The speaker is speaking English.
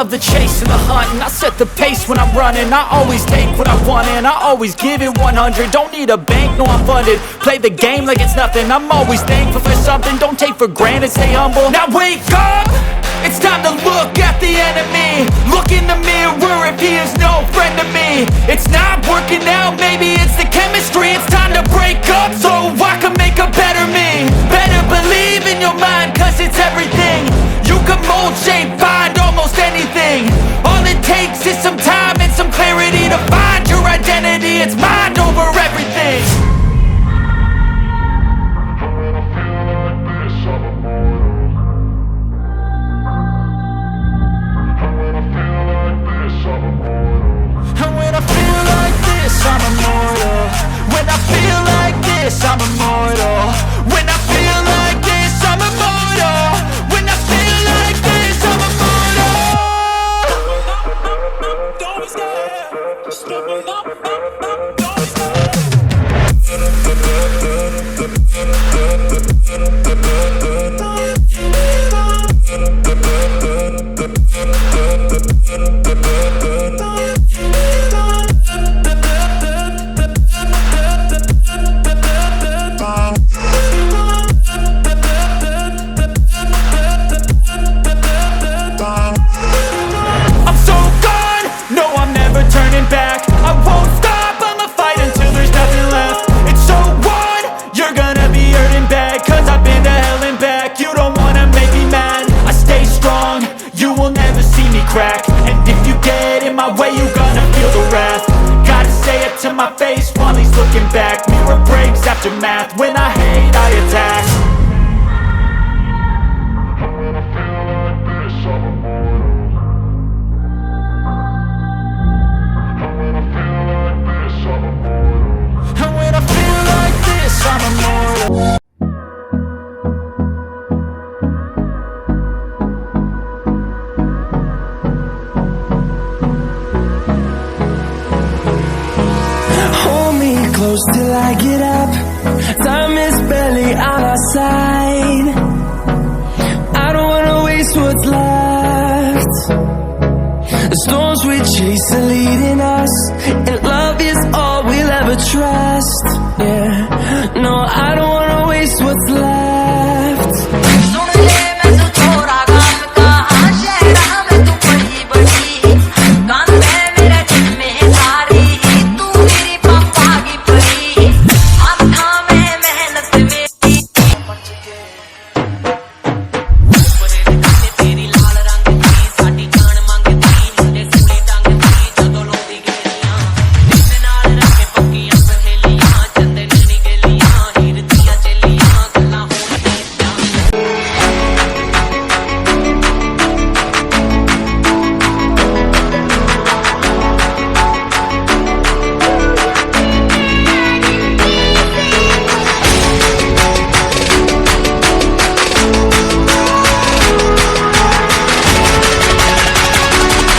love the chase and the hunt, and I set the pace when I'm running. I always take what I want and I always give it 100. Don't need a bank, no I'm funded. Play the game like it's nothing. I'm always thankful for something. Don't take for granted, stay humble. Now wake up, it's time to look at the enemy. Look in the mirror if he is no friend to me. It's not working out, maybe it's the chemistry. It's time to break up so I can make a better me. Better believe in your mind, cause it's everything. You can mold, shape, find almost anything. All it takes is some time and some clarity to find your identity. It's mind over everything. And when I feel like this, I'm immortal. When I feel like this, I'm immortal. When I feel like this, I'm immortal. When I feel like this, I'm immortal. Don't be scared. Just don't crack. And if you get in my way, you gonna feel the wrath. Gotta say it to my face while he's looking back. Mirror breaks after math. When I hate, I attack. And when I feel like this, I'm immortal. And when I feel like this, I'm immortal. And when I feel like this, I'm immortal. Close till I get up. Time is barely on our side. I don't wanna waste what's left. The storms we chase are leading us, and love is all we'll ever trust.